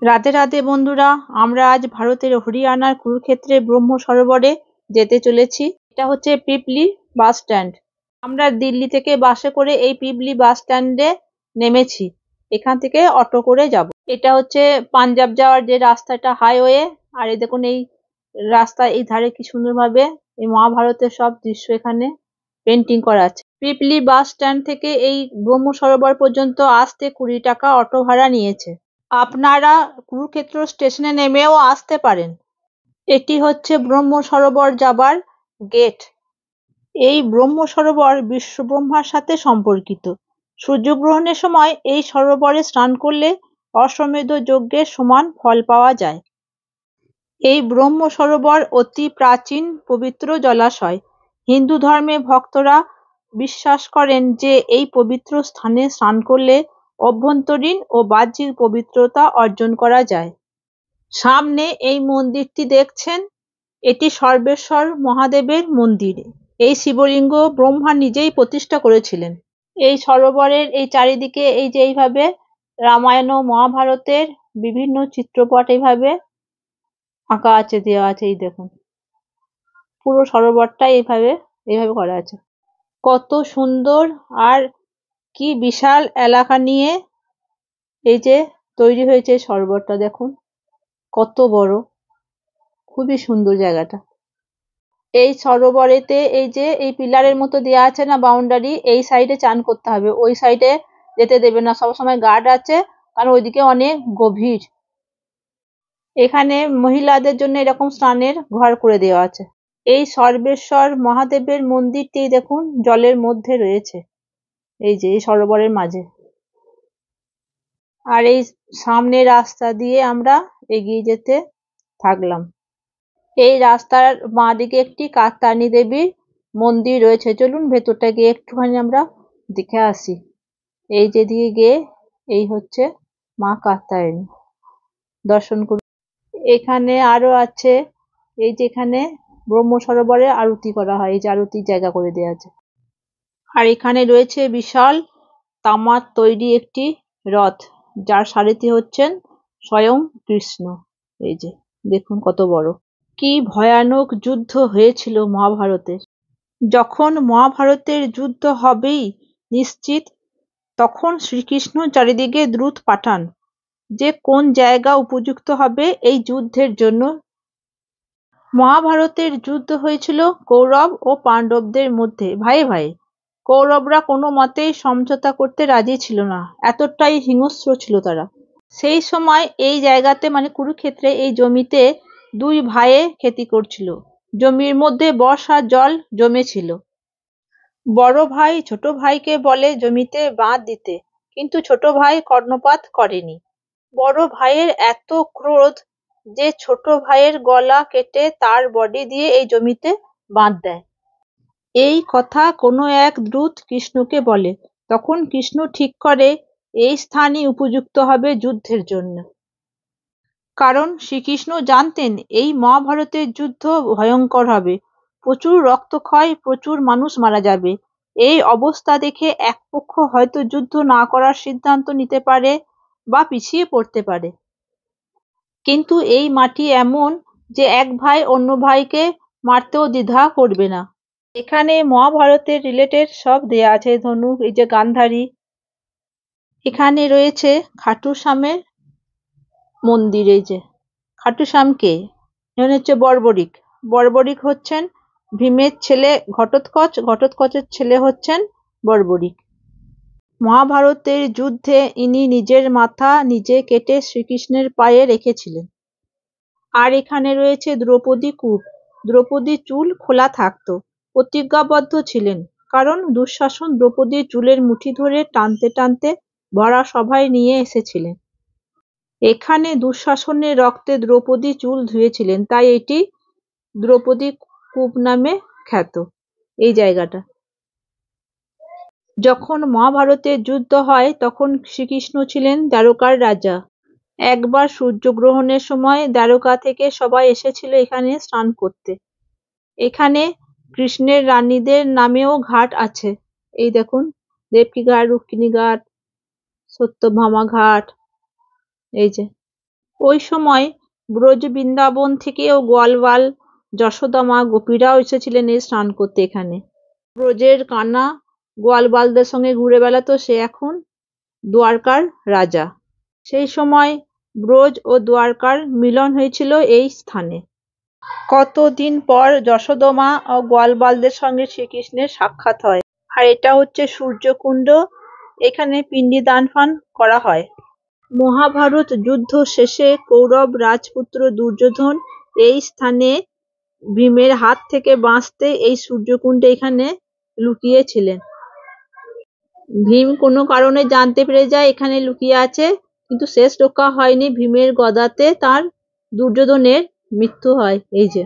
রাধে রাধে বন্ধুরা, আমরা আজ ভারতের হরিয়ানার কুরুক্ষেত্রের ব্রহ্ম সরোবরে যেতে চলেছি। এটা হচ্ছে পিপলি বাস স্ট্যান্ড। আমরা দিল্লি থেকে বাসে করে এই পিপলি বাস স্ট্যান্ডে নেমেছি। এখান থেকে অটো করে যাব। এটা হচ্ছে পাঞ্জাব যাওয়ার যে রাস্তাটা, হাইওয়ে। আর এই দেখুন, এই রাস্তা এই ধারে কি সুন্দরভাবে এই মহাভারতের সব দৃশ্য এখানে পেন্টিং করা আছে। পিপলি বাস স্ট্যান্ড থেকে এই ব্রহ্ম সরোবর পর্যন্ত আসতে 20 টাকা অটো ভাড়া নিয়েছে। আপনারা কুরুক্ষেত্র স্টেশনে নেমেও আসতে পারেন। এটি হচ্ছে ব্রহ্ম সরোবর যাবার গেট। এই ব্রহ্ম সরোবর বিশ্বব্রহ্মার সাথে সম্পর্কিত। সূর্যগ্রহণের সময় এই সরোবরে স্নান করলে অশ্বমেধ যজ্ঞের সমান ফল পাওয়া যায়। এই ব্রহ্ম সরোবর অতি প্রাচীন পবিত্র জলাশয়। হিন্দু ধর্মে ভক্তরা বিশ্বাস করেন যে এই পবিত্র স্থানে স্নান করলে অভ্যন্তরীণ ও বাহ্যিক পবিত্রতা অর্জন করা যায়। সামনে এই মন্দিরটি দেখছেন, এটি সর্বেশ্বর মহাদেবের মন্দির। এই শিবলিঙ্গ ব্রহ্মা নিজেই প্রতিষ্ঠা করেছিলেন। এই সরোবরের এই চারিদিকে এই যে এইভাবে রামায়ণ ও মহাভারতের বিভিন্ন চিত্রপট এইভাবে আঁকা আছে, দেওয়া আছে। এই দেখুন, পুরো সরোবরটা এইভাবে এইভাবে করা আছে। কত সুন্দর আর কি বিশাল এলাকা নিয়ে এই যে তৈরি হয়েছে সরোবরটা। দেখুন কত বড়, খুবই সুন্দর জায়গাটা। এই সরোবরেতে এই যে এই পিলারের মতো দেওয়া আছে না বাউন্ডারি, এই সাইডে চান করতে হবে, ওই সাইডে যেতে দেবে না। সবসময় গার্ড আছে, কারণ ওইদিকে অনেক গভীর। এখানে মহিলাদের জন্য এরকম স্নানের ঘর করে দেওয়া আছে। এই সর্বেশ্বর মহাদেবের মন্দিরটি দেখুন জলের মধ্যে রয়েছে, এই যে এই সরোবরের মাঝে। আর এই সামনে রাস্তা দিয়ে আমরা এগিয়ে যেতে থাকলাম। এই রাস্তার বাঁ দিকে একটি কাত্যায়নী দেবীর মন্দির রয়েছে। চলুন ভেতরটা গিয়ে একটুখানি আমরা দেখে আসি। এই যে দিকে গিয়ে এই হচ্ছে মা কাত্যায়নী, দর্শন করুন। এখানে আরো আছে, এই যে এখানে ব্রহ্ম সরোবরে আরতি করা হয়, এই যে আরতির জায়গা করে দেওয়া আছে। আর এখানে রয়েছে বিশাল তামার তৈরি একটি রথ, যার সারথি হচ্ছেন স্বয়ং কৃষ্ণ। এই যে দেখুন কত বড়। কি ভয়ানক যুদ্ধ হয়েছিল মহাভারতের। যখন মহাভারতের যুদ্ধ হবেই নিশ্চিত, তখন শ্রীকৃষ্ণ চারিদিকে দূত পাঠান যে কোন জায়গা উপযুক্ত হবে এই যুদ্ধের জন্য। মহাভারতের যুদ্ধ হয়েছিল কৌরব ও পাণ্ডবদের মধ্যে, ভাইয়ে ভাইয়ে। কৌরবরা কোনো মতেই সমঝোতা করতে রাজি ছিল না, এতটাই হিংস্র ছিল তারা। সেই সময় এই জায়গাতে মানে কুরুক্ষেত্রে এই জমিতে দুই ভাইয়ে খেতি করছিল। জমির মধ্যে বর্ষার জল জমেছিল। বড় ভাই ছোট ভাইকে বলে জমিতে বাঁধ দিতে, কিন্তু ছোট ভাই কর্ণপাত করেনি। বড় ভাইয়ের এত ক্রোধ যে ছোট ভাইয়ের গলা কেটে তার বডি দিয়ে এই জমিতে বাঁধ দেয়। এই কথা কোনো এক দূত কৃষ্ণকে বলে। তখন কৃষ্ণ ঠিক করে এই স্থানই উপযুক্ত হবে যুদ্ধের জন্য। কারণ শ্রীকৃষ্ণ জানতেন এই মহাভারতের যুদ্ধ ভয়ঙ্কর হবে, প্রচুর রক্তক্ষয়, প্রচুর মানুষ মারা যাবে। এই অবস্থা দেখে এক পক্ষ হয়তো যুদ্ধ না করার সিদ্ধান্ত নিতে পারে বা পিছিয়ে পড়তে পারে। কিন্তু এই মাটি এমন যে এক ভাই অন্য ভাইকে মারতেও দ্বিধা করবে না। এখানে মহাভারতের রিলেটেড সব দেয়া আছে। ধনুক, এই যে গান্ধারী। এখানে রয়েছে খাটুশ্যামের মন্দির। এই যে খাটুশ্যাম কে, হচ্ছে বর্বরিক। বর্বরিক হচ্ছেন ভীমের ছেলে ঘটোৎকচ, ঘটোৎকচের ছেলে হচ্ছেন বর্বরিক। মহাভারতের যুদ্ধে ইনি নিজের মাথা নিজে কেটে শ্রীকৃষ্ণের পায়ে রেখেছিলেন। আর এখানে রয়েছে দ্রৌপদী কূপ। দ্রৌপদীর চুল খোলা থাকতো, প্রতিজ্ঞাবদ্ধ ছিলেন, কারণ দুঃশাসন দ্রৌপদীর চুলের মুঠি ধরে টানতে টানতে ভরা সভায় নিয়ে এসেছিলেন। এখানে দুঃশাসনের রক্তে দ্রৌপদী চুল ধুয়েছিলেন, তাই এটি দ্রৌপদী কূপ নামে খ্যাত এই জায়গাটা। যখন মহাভারতের যুদ্ধ হয় তখন শ্রীকৃষ্ণ ছিলেন দ্বারকার রাজা। একবার সূর্যগ্রহণের সময় দ্বারকা থেকে সবাই এসেছিল এখানে স্নান করতে। এখানে কৃষ্ণের রানীদের নামেও ঘাট আছে। এই দেখুন, দেবকী ঘাট, রুক্মিণী ঘাট, সত্যভামা ঘাট। এই যে ওই সময় ব্রজ বৃন্দাবন থেকেও গোয়ালবাল, যশোদামা, গোপীরাও এসেছিলেন এই স্নান করতে এখানে। ব্রজের কানা গোয়ালবালদের সঙ্গে ঘুরে বেড়াতো, সে এখন দ্বারকার রাজা। সেই সময় ব্রজ ও দ্বারকার মিলন হয়েছিল এই স্থানে। কতদিন পর যশোদামা ও গোয়ালবালদের সঙ্গে শ্রীকৃষ্ণের সাক্ষাৎ হয়। আর এটা হচ্ছে সূর্যকুণ্ড, এখানে পিণ্ডি দান ফান করা হয়। মহাভারত যুদ্ধ শেষে কৌরব রাজপুত্র দুর্যোধন এই স্থানে ভীমের হাত থেকে বাঁচতে এই সূর্যকুণ্ডে এখানে লুকিয়েছিলেন। ভীম কোনো কারণে জানতে পেরে যায় এখানে লুকিয়ে আছে, কিন্তু শেষ রক্ষা হয়নি, ভীমের গদাতে তার দুর্যোধনের মৃত্যু হয়। এই যে